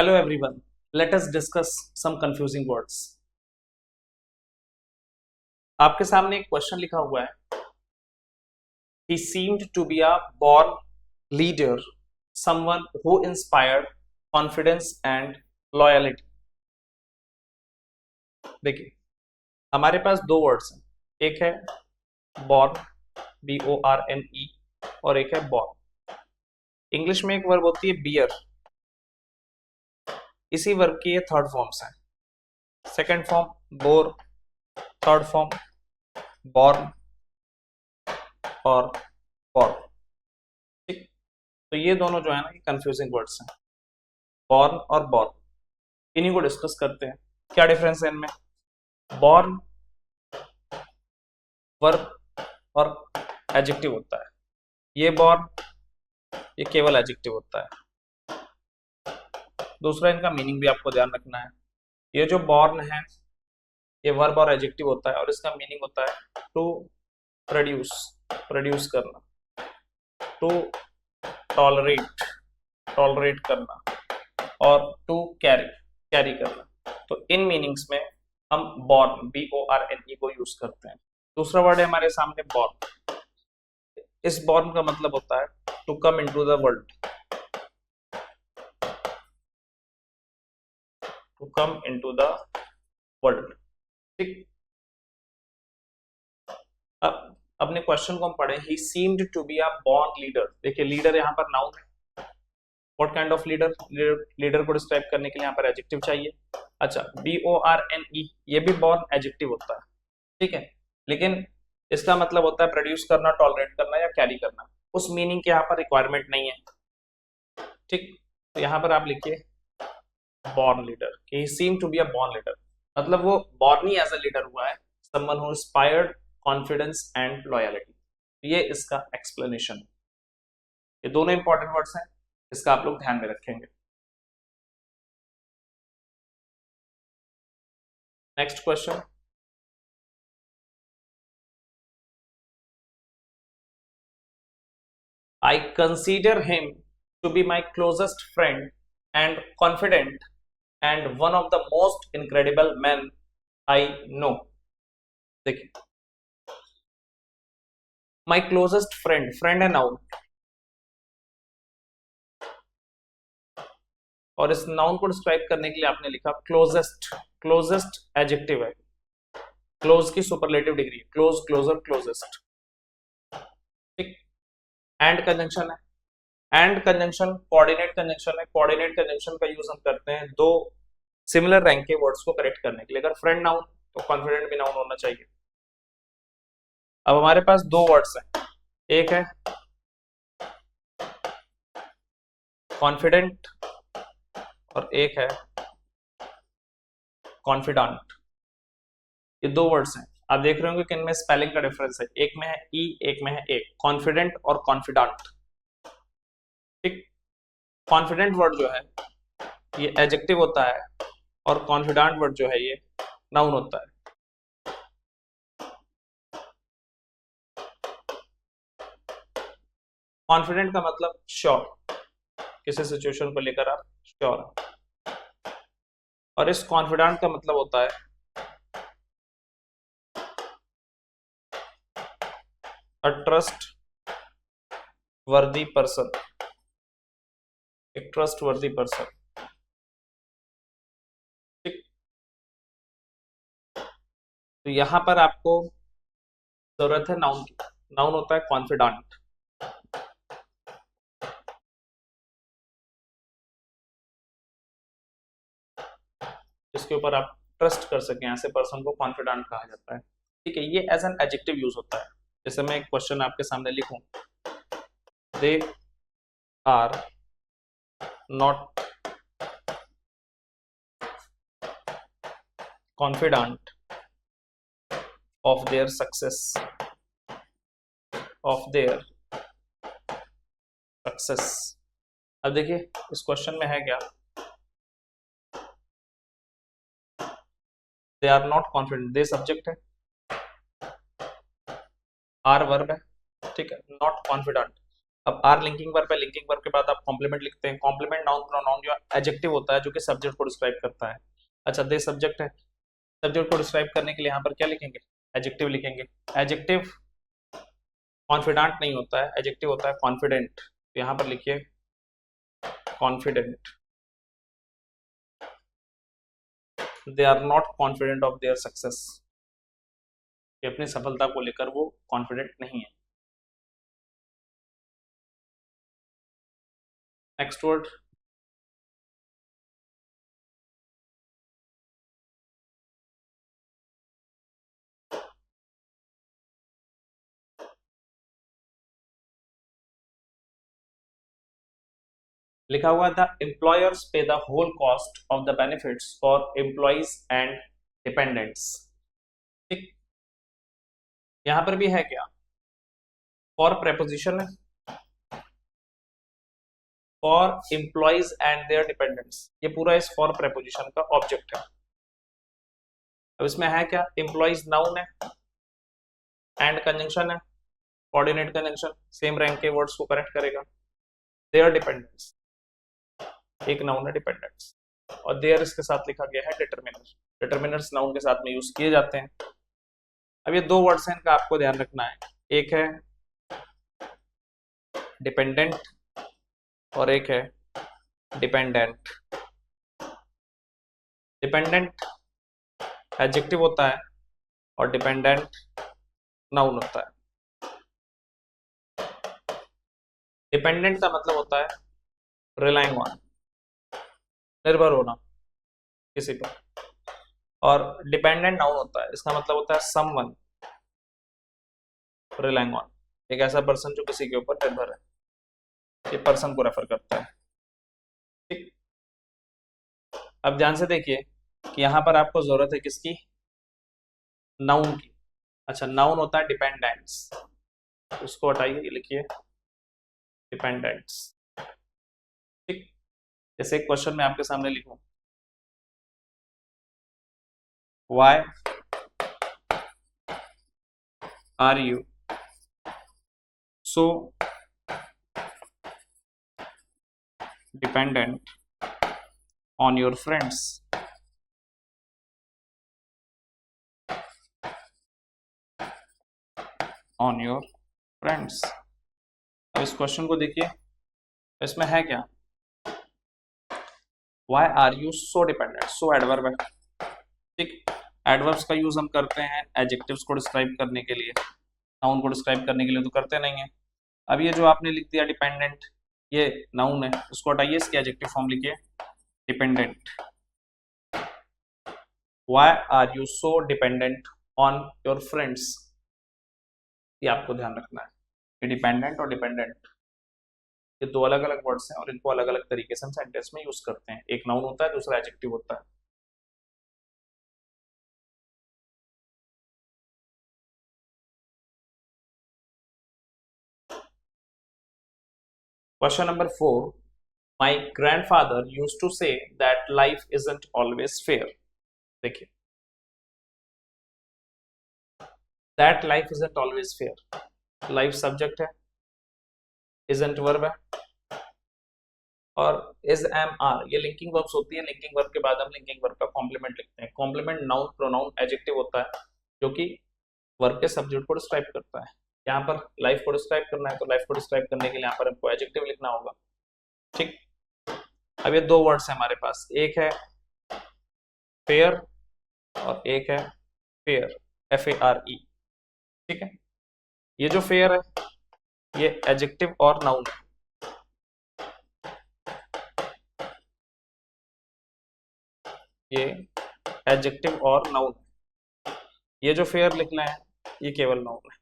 Hello everyone. Let us discuss some confusing words. आपके सामने एक क्वेश्चन लिखा हुआ है. He seemed to be a born leader, someone who inspired confidence and loyalty. देखिए, हमारे पास दो वर्ड्स हैं. एक है born, B-O-R-N-E, और एक है born. इंग्लिश में एक वर्ब होती है bear. इसी वर्ब की ये थर्ड फॉर्म्स हैं. Second form bore, third form born और बॉर्न. ठीक, तो ये दोनों जो है ना, ये कंफ्यूजिंग वर्ड्स हैं. बॉर्न और बॉर्न, इन्हीं को डिस्कस करते हैं. क्या डिफरेंस है इनमें? बॉर्न वर्ब और एडजेक्टिव होता है. ये बॉर्न, ये केवल एडजेक्टिव होता है. दूसरा, इनका मीनिंग भी आपको ध्यान रखना है. ये जो बॉर्न है, ये वर्ब और एडजेक्टिव होता है और इसका मीनिंग होता है टू प्रोड्यूस, प्रोड्यूस करना. टू टॉलरेट, टॉलरेट करना. और टू कैरी, कैरी करना. तो इन मीनिंग्स में हम बॉर्न, B-O-R-N-E को यूज करते हैं. दूसरा वर्ड है हमारे सामने बॉर्न. इस बॉर्न का मतलब होता है to come into the world, to come into the world. ठीक, अब अपने क्वेश्चन को हम पढ़े. He seemed to be a born leader. देखिए, लीडर यहाँ पर नाउन है. What kind of leader? Leader को डिस्क्राइब करने के लिए यहाँ पर एडजेक्टिव चाहिए. अच्छा, B-O-R-N-E, ये भी बॉर्न एडजेक्टिव होता है. ठीक है, लेकिन इसका मतलब होता है प्रोड्यूस करना, टॉलरेट करना या कैरी करना. उस मीनिंग की यहाँ पर रिक्वायरमेंट नहीं है. ठीक, तो यहाँ पर आप लिखिए born leader. He seem to be a born leader, मतलब वो बॉर्न ही एज अ लीडर हुआ है. Someone who inspired confidence and loyalty. ये इसका एक्सप्लेनेशन है. ये दोनों इंपॉर्टेंट वर्ड्स हैं, इसका आप लोग ध्यान में रखेंगे. Next question. I consider him to be my closest friend and confidant and one of the most incredible men I know. देखिए, my closest friend, friend है नाउन, और इस नाउन को डिस्क्राइब करने के लिए आपने लिखा क्लोजेस्ट. क्लोजेस्ट एडजेक्टिव है. क्लोज की superlative degree, close, closer, closest. ठीक, एंड कंजंक्शन है. एंड कंजंक्शन कोऑर्डिनेट कंजंक्शन है. कोऑर्डिनेट कंजंक्शन का यूज हम करते हैं दो सिमिलर रैंक के वर्ड्स को करेक्ट करने के लिए. अगर फ्रेंड नाउन तो कॉन्फिडेंट भी नाउन होना चाहिए. अब हमारे पास दो वर्ड्स हैं. एक है कॉन्फिडेंट और एक है कॉन्फिडेंट. ये दो वर्ड्स हैं. आप देख रहे होंगे कि इनमें स्पेलिंग का डिफरेंस है. एक में है ई, एक में है ए. कॉन्फिडेंट और कॉन्फिडेंट. ठीक, कॉन्फिडेंट वर्ड जो है ये एडजेक्टिव होता है और कॉन्फिडेंट वर्ड जो है ये नाउन होता है. कॉन्फिडेंट का मतलब श्योर, किसी सिचुएशन को लेकर आप श्योर हैं. और इस कॉन्फिडेंट का मतलब होता है अ ट्रस्ट वर्दी पर्सन, एक ट्रस्ट वर्दी पर्सन. ठीक, तो यहां पर आपको जरूरत है नाउन की. नाउन होता है कॉन्फिडेंट. इसके ऊपर आप ट्रस्ट कर सकें, ऐसे पर्सन को कॉन्फिडेंट कहा जाता है. ठीक है, ये एज एन एडजेक्टिव यूज होता है. जैसे मैं एक क्वेश्चन आपके सामने लिखूं, they are not confident of their success, of their success. अब देखिए, इस क्वेश्चन में है क्या? They are not confident, they subject है, आर वर्ब है. ठीक है, नॉट कॉन्फिडेंट. अब आर लिंकिंग वर्ब है, लिंकिंग वर्ब के बाद आप कॉम्प्लीमेंट लिखते हैं। कॉम्प्लीमेंट नाउन प्रोनाउन जो एडजेक्टिव होता है जो कि सब्जेक्ट को डिस्क्राइब करता है। अच्छा, दे सब्जेक्ट है, सब्जेक्ट को डिस्क्राइब करने के लिए यहाँ पर क्या लिखेंगे, एडजेक्टिव लिखेंगे। एडजेक्टिव कॉन्फिडेंट नहीं होता है, एडजेक्टिव होता है कॉन्फिडेंट। तो यहाँ पर लिखिए confident, they are not confident of their success, कि अपनी सफलता को लेकर वो कॉन्फिडेंट नहीं है। नेक्स्ट वर्ड, लिखा हुआ था employers pay the whole cost of the benefits for employees and dependents. ठीक, यहां पर भी है क्या, फॉर प्रेपोजिशन है, for employees and their dependents, ये पूरा इस फॉर प्रेपोजिशन का ऑब्जेक्ट है। अब इसमें है क्या, एम्प्लॉइज नाउन है, एंड कंजंक्शन है, कोऑर्डिनेट कंजंक्शन, सेम रैंक के वर्ड्स को करेक्ट करेगा। देयर डिपेंडेंट्स एक नाउन है डिपेंडेंट्स, और देयर इसके साथ लिखा गया है डिटरमिनर। डिटरमिनर्स नाउन के साथ में यूज किए जाते हैं। अब ये दो वर्ड्स हैं, इनका आपको ध्यान रखना है, एक है डिपेंडेंट और एक है डिपेंडेंट। डिपेंडेंट एडजेक्टिव होता है और डिपेंडेंट नाउन होता है। डिपेंडेंट का मतलब होता है रिलाइंग ऑन, निर्भर होना किसी पर, और डिपेंडेंट नाउन होता है, इसका मतलब होता है समवन रिलाइंग ऑन, एक ऐसा पर्सन जो किसी के ऊपर निर्भर है, ये पर्सन को रेफर करता है। ठीक, अब ध्यान से देखिए कि यहां पर आपको जरूरत है किसकी, नाउन की। अच्छा, नाउन होता है डिपेंडेंट्स, उसको हटाइए, ये लिखिए डिपेंडेंट्स। ठीक, जैसे एक क्वेश्चन में आपके सामने लिखूं, why are you so dependent on your friends. On your friends. अब इस क्वेश्चन को देखिए, इसमें है क्या, why are you so dependent, so adverb है। ठीक, एडवर्ब्स का यूज हम करते हैं एडजेक्टिव्स को डिस्क्राइब करने के लिए, नाउन को डिस्क्राइब करने के लिए तो करते नहीं है। अब ये जो आपने लिख दिया डिपेंडेंट, ये नाउन है, उसको हटाइए, इसकी एडजेक्टिव फॉर्म लिखिए dependent. Why are you so dependent on your friends, ये आपको ध्यान रखना है। डिपेंडेंट और डिपेंडेंट ये दो अलग अलग वर्ड्स हैं और इनको अलग अलग तरीके से हम सेंटेंस में यूज करते हैं, एक नाउन होता है, दूसरा एडजेक्टिव होता है। Question number 4, my grandfather used to say that life isn't always fair. देखिए, that life isn't always fair, life subject है, इजंट वर्ब है, और इज एम आर ये लिंकिंग वर्ब्स होती है। लिंकिंग वर्ब के बाद हम लिंकिंग वर्ब का कॉम्प्लीमेंट लिखते हैं। कॉम्प्लीमेंट नाउन प्रोनाउन एडजेक्टिव होता है जो कि वर्ब के सब्जेक्ट को डिस्क्राइब करता है। यहाँ पर लाइफ को डिस्क्राइब करना है, तो लाइफ को डिस्क्राइब करने के लिए यहाँ पर हमको एडजेक्टिव लिखना होगा। ठीक, अब ये दो वर्ड्स हैं हमारे पास, एक है फेयर और एक है फेयर, FARE। ठीक है, ये जो फेयर है ये एडजेक्टिव और नाउन है, ये एडजेक्टिव और नाउन है। ये जो फेयर लिखना है ये केवल नाउन है।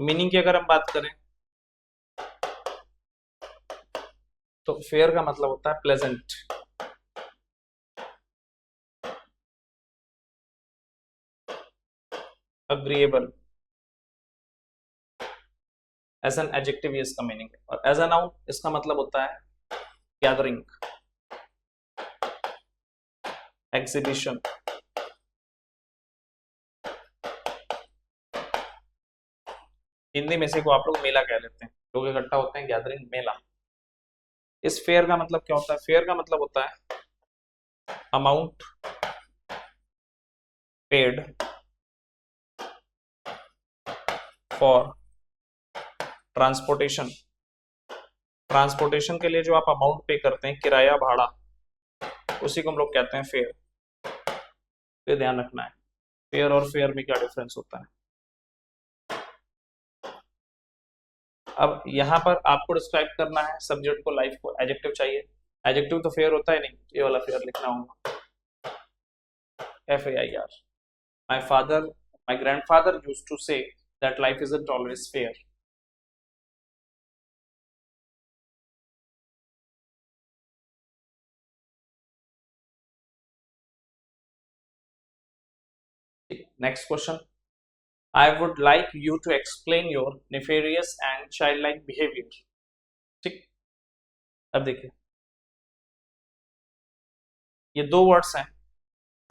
मीनिंग की अगर हम बात करें तो फेयर का मतलब होता है pleasant, agreeable. As an adjective ये इसका मीनिंग है, और एज अ नाउन इसका मतलब होता है गैदरिंग, एग्जीबिशन। हिंदी में इसी को आप लोग मेला कह लेते हैं। लोग इकट्ठा होते हैं, गैदरिंग, मेला। इस फेयर का मतलब क्या होता है? फेयर का मतलब होता है amount paid for transportation. Transportation के लिए जो आप अमाउंट पे करते हैं, किराया भाड़ा, उसी को हम लोग कहते हैं फेयर। ये ध्यान रखना है, फेयर और फेयर में क्या डिफरेंस होता है। अब यहाँ पर आपको डिस्क्राइब करना है सब्जेक्ट को, लाइफ को। एडजेक्टिव चाहिए। एडजेक्टिव तो फेयर होता है नहीं, ये वाला फेयर लिखना होगा, FAIR। My grandfather used to say that life isn't always fair. Next question. I would like you to explain your nefarious and childlike behavior. ठीक, अब देखिए, ये दो वर्ड्स हैं,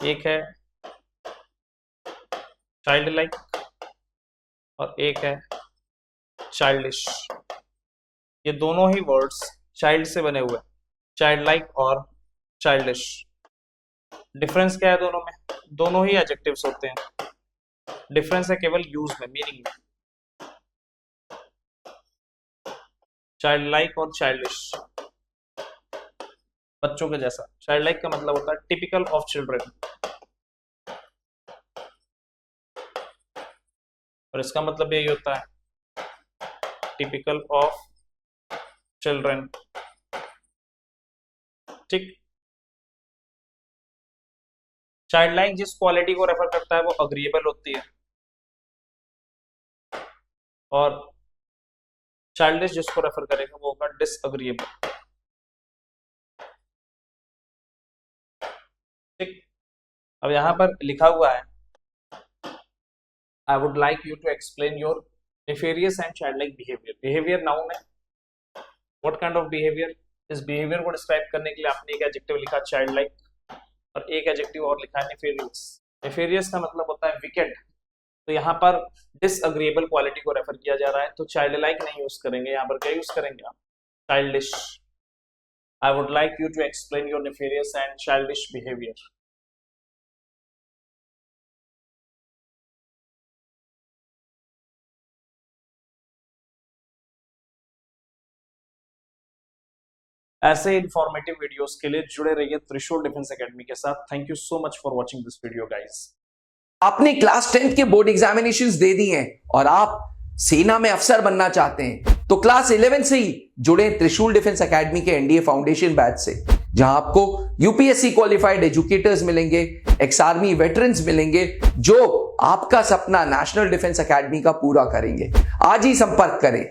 एक है चाइल्ड लाइक और एक है चाइल्डिश। ये दोनों ही वर्ड्स चाइल्ड से बने हुए हैं, चाइल्ड लाइक और चाइल्डिश। डिफरेंस क्या है दोनों में? दोनों ही एडजेक्टिव्स होते हैं, डिफरेंस है केवल यूज में, मीनिंग में। चाइल्ड लाइक और चाइल्डिश, बच्चों के जैसा। चाइल्ड लाइक का मतलब होता है टिपिकल ऑफ चिल्ड्रन, और इसका मतलब यही होता है टिपिकल ऑफ चिल्ड्रन। ठीक, चाइल्ड लाइक जिस क्वालिटी को रेफर करता है वो अग्रीएबल होती है, और चाइल्डिश जिसको रेफर करेगा वो होगा डिसअग्रीएबल। ठीक, अब यहां पर लिखा हुआ है I would like you to explain your nefarious and childlike behavior. Behavior noun है, what kind of behavior? इस behavior को डिस्क्राइब करने के लिए आपने एक एडजेक्टिव लिखा चाइल्ड लाइक और एक एडजेक्टिव और लिखा है नेफेरियस। नेफेरियस का मतलब होता है विकेड, तो यहाँ पर डिसअग्रीएबल क्वालिटी को रेफर किया जा रहा है, तो चाइल्ड लाइक नहीं यूज करेंगे, यहाँ पर क्या यूज करेंगे आप? Childish. I would like you to explain your nefarious and childish behaviour. ऐसे इंफॉर्मेटिव वीडियोस के लिए जुड़े रहिए त्रिशूल डिफेंस एकेडमी के साथ। Thank you so much for watching this video guys. आपने क्लास 10th के बोर्ड एग्जामिनेशंस दे दिए हैं और आप सेना में अफसर बनना चाहते हैं, तो क्लास 11 से ही जुड़े त्रिशूल डिफेंस एकेडमी के एनडीए फाउंडेशन बैच से, जहां आपको यूपीएससी क्वालिफाइड एजुकेटर्स मिलेंगे, एक्स आर्मी वेटरन्स मिलेंगे, जो आपका सपना नेशनल डिफेंस एकेडमी का पूरा करेंगे। आज ही संपर्क करें।